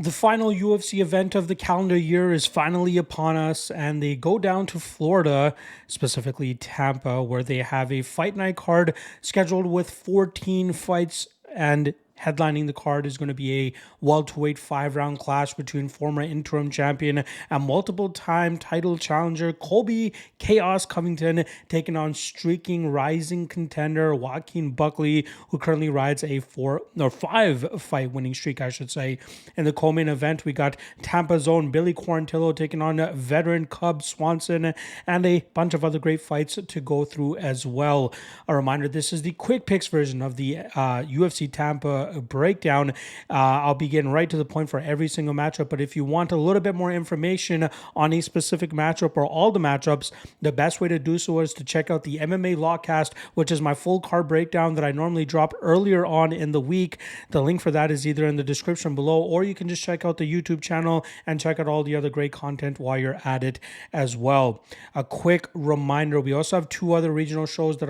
The final UFC event of the calendar year is finally upon us, and they go down to Florida, specifically Tampa, where they have a fight night card scheduled with 14 fights, and headlining the card is going to be a welterweight 5-round clash between former interim champion and multiple-time title challenger Colby Chaos Covington taking on streaking rising contender Joaquin Buckley, who currently rides a 5-fight winning streak, I should say. In the co-main event, we got Tampa's own Billy Quarantillo taking on veteran Cub Swanson, and a bunch of other great fights to go through as well. A reminder, this is the quick picks version of the UFC Tampa breakdown. I'll be getting right to the point for every single matchup, but if you want a little bit more information on a specific matchup or all the matchups, the best way to do so is to check out the MMA Lawcast, which is my full card breakdown that I normally drop earlier on in the week. The link for that is either in the description below, or you can just check out the YouTube channel and check out all the other great content while you're at it as well. A quick reminder, we also have three other regional shows that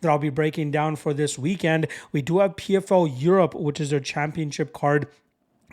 I'll be breaking down for this weekend. We do have PFL Europe, which is their championship card,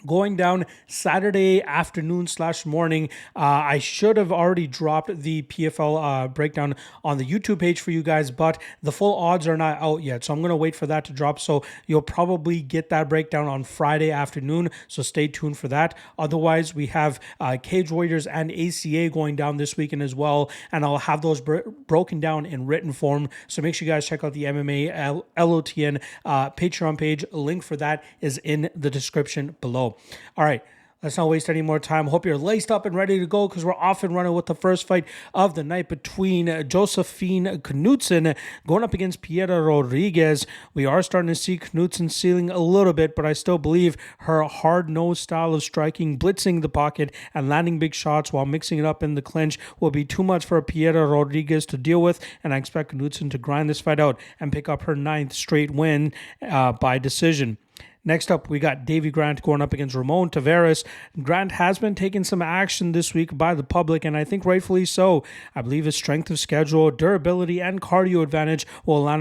going down Saturday afternoon/morning. I should have already dropped the PFL breakdown on the YouTube page for you guys, but the full odds are not out yet, so I'm going to wait for that to drop. So you'll probably get that breakdown on Friday afternoon, so stay tuned for that. Otherwise, we have Cage Warriors and ACA going down this weekend as well, and I'll have those broken down in written form. So make sure you guys check out the MMA LOTN Patreon page. A link for that is in the description below. All right, let's not waste any more time. Hope you're laced up and ready to go, because we're off and running with the first fight of the night between Josephine Knutsson going up against Piera Rodriguez. We are starting to see Knutsson ceiling a little bit, but I still believe her hard-nosed style of striking, blitzing the pocket, and landing big shots while mixing it up in the clinch will be too much for Piera Rodriguez to deal with, and I expect Knutsson to grind this fight out and pick up her 9th straight win by decision. Next up, we got Davy Grant going up against Ramon Taveras. Grant has been taking some action this week by the public, and I think rightfully so. I believe his strength of schedule, durability, and cardio advantage will allow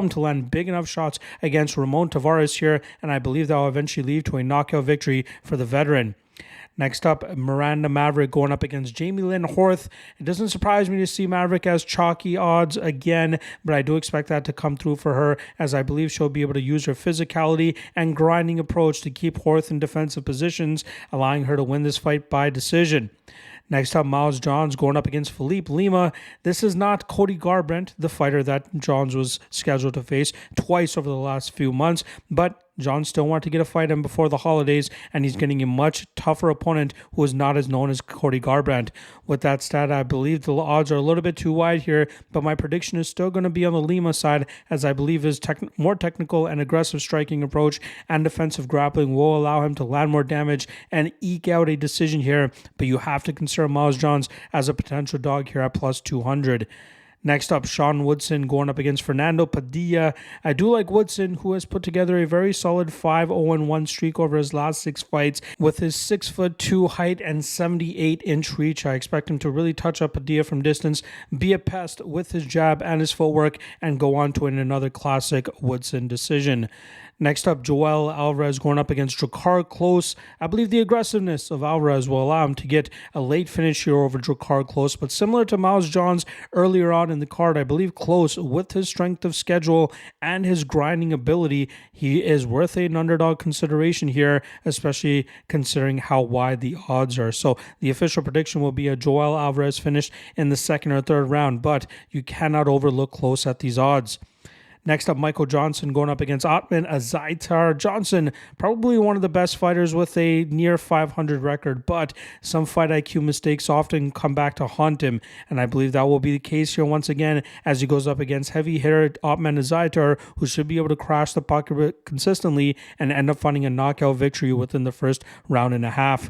him to land big enough shots against Ramon Taveras here, and I believe that will eventually lead to a knockout victory for the veteran. Next up, Miranda Maverick going up against Jamie Lynn Horth. It doesn't surprise me to see Maverick as chalky odds again, but I do expect that to come through for her, as I believe she'll be able to use her physicality and grinding approach to keep Horth in defensive positions, allowing her to win this fight by decision. Next up, Miles Johns going up against Philippe Lima. This is not Cody Garbrandt, the fighter that Johns was scheduled to face twice over the last few months, but John still wanted to get a fight in before the holidays, and he's getting a much tougher opponent who is not as known as Cody Garbrandt. With that stat, I believe the odds are a little bit too wide here, but my prediction is still going to be on the Lima side, as I believe his more technical and aggressive striking approach and defensive grappling will allow him to land more damage and eke out a decision here, but you have to consider Miles Johns as a potential dog here at plus 200. Next up, Sean Woodson going up against Fernando Padilla. I do like Woodson, who has put together a very solid 5-0-1 streak over his last 6 fights. With his 6'2" height and 78-inch reach, I expect him to really touch up Padilla from distance, be a pest with his jab and his footwork, and go on to win another classic Woodson decision. Next up, Joel Alvarez going up against Drakkar Klose. I believe the aggressiveness of Alvarez will allow him to get a late finish here over Drakkar Klose, but similar to Miles Johns earlier on in the card, I believe Klose, with his strength of schedule and his grinding ability, he is worth an underdog consideration here, especially considering how wide the odds are. So the official prediction will be a Joel Alvarez finish in the 2nd or 3rd round, but you cannot overlook Klose at these odds. Next up, Michael Johnson going up against Otman Azaitar. Johnson, probably one of the best fighters with a near 500 record, but some fight IQ mistakes often come back to haunt him, and I believe that will be the case here once again as he goes up against heavy hitter Otman Azaitar, who should be able to crash the pocket consistently and end up finding a knockout victory within the first round and a half.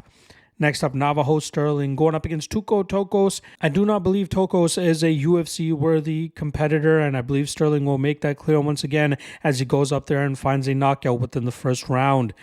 Next up, Navajo Stirling going up against Tokkos. I do not believe Tokkos is a UFC-worthy competitor, and I believe Stirling will make that clear once again as he goes up there and finds a knockout within the first round.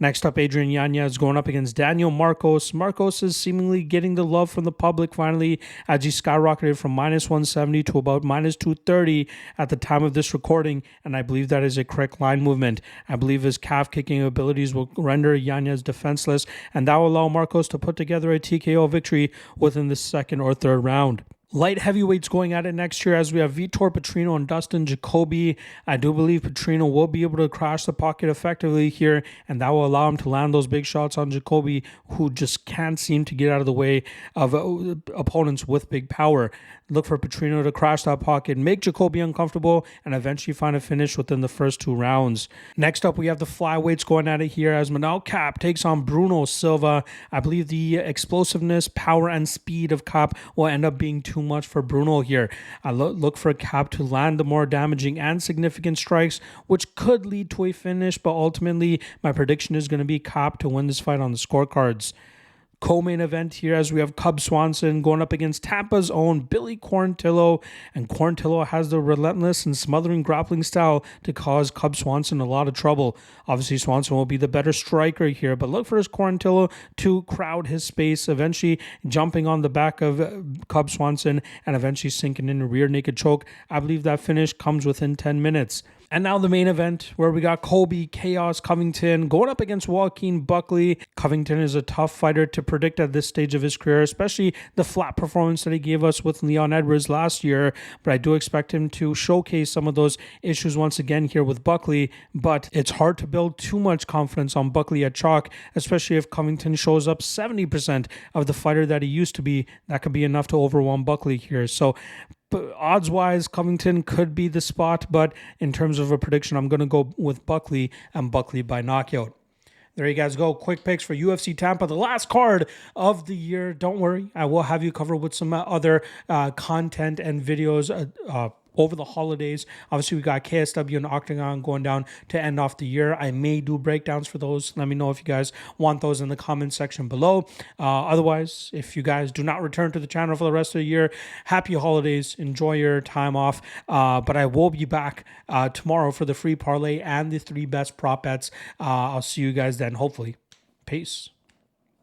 Next up, Adrian Yanez going up against Daniel Marcos. Marcos is seemingly getting the love from the public finally as he skyrocketed from -170 to about -230 at the time of this recording, and I believe that is a correct line movement. I believe his calf kicking abilities will render Yanez defenseless, and that will allow Marcos to put together a TKO victory within the second or third round. Light heavyweights going at it next year as we have Vitor Petrino and Dustin Jacoby. I do believe Petrino will be able to crash the pocket effectively here, and that will allow him to land those big shots on Jacoby, who just can't seem to get out of the way of opponents with big power. Look for Petrino to crash that pocket, make Jacoby uncomfortable, and eventually find a finish within the first 2 rounds. Next up, we have the flyweights going at it here as Manel Kape takes on Bruno Silva. I believe the explosiveness, power, and speed of Kape will end up being too much for Bruno here. I look for Kape to land the more damaging and significant strikes, which could lead to a finish, but ultimately my prediction is going to be Kape to win this fight on the scorecards. Co-main event here as we have Swanson going up against Tampa's own Billy Quarantillo, and Quarantillo has the relentless and smothering grappling style to cause Swanson a lot of trouble. Obviously, Swanson will be the better striker here, but look for his Quarantillo to crowd his space, eventually jumping on the back of Swanson and eventually sinking in a rear naked choke. I believe that finish comes within 10 minutes. And now the main event where we got Kobe Chaos Covington going up against Joaquin Buckley. Covington is a tough fighter to predict at this stage of his career, especially the flat performance that he gave us with Leon Edwards last year. But I do expect him to showcase some of those issues once again here with Buckley. But it's hard to build too much confidence on Buckley at chalk, especially if Covington shows up 70% of the fighter that he used to be. That could be enough to overwhelm Buckley here. So odds-wise, Covington could be the spot, but in terms of a prediction, I'm going to go with Buckley and Buckley by knockout. There you guys go. Quick picks for UFC Tampa, the last card of the year. Don't worry, I will have you covered with some other content and videos over the holidays. Obviously, we got KSW and Octagon going down to end off the year. I may do breakdowns for those. Let me know if you guys want those in the comment section below. Otherwise, if you guys do not return to the channel for the rest of the year, happy holidays. Enjoy your time off. But I will be back tomorrow for the free parlay and the 3 best prop bets. I'll see you guys then, hopefully. Peace.